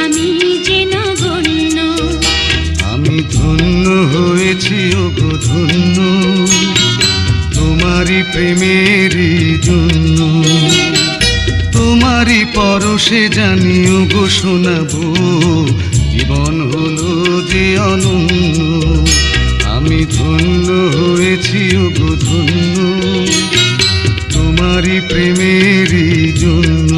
আমি যে নগণ্য। আমি ধন্য হয়েছি ওগো ধন্য, তোমারই প্রেমেরই জন্য। তোমারই পরশে জানি ওগো শোনাবো, জীবন হলো যে অনন্য। আমি ধন্য হয়েছি ওগো ধন্য, তোমারই প্রেমেরই জন্য।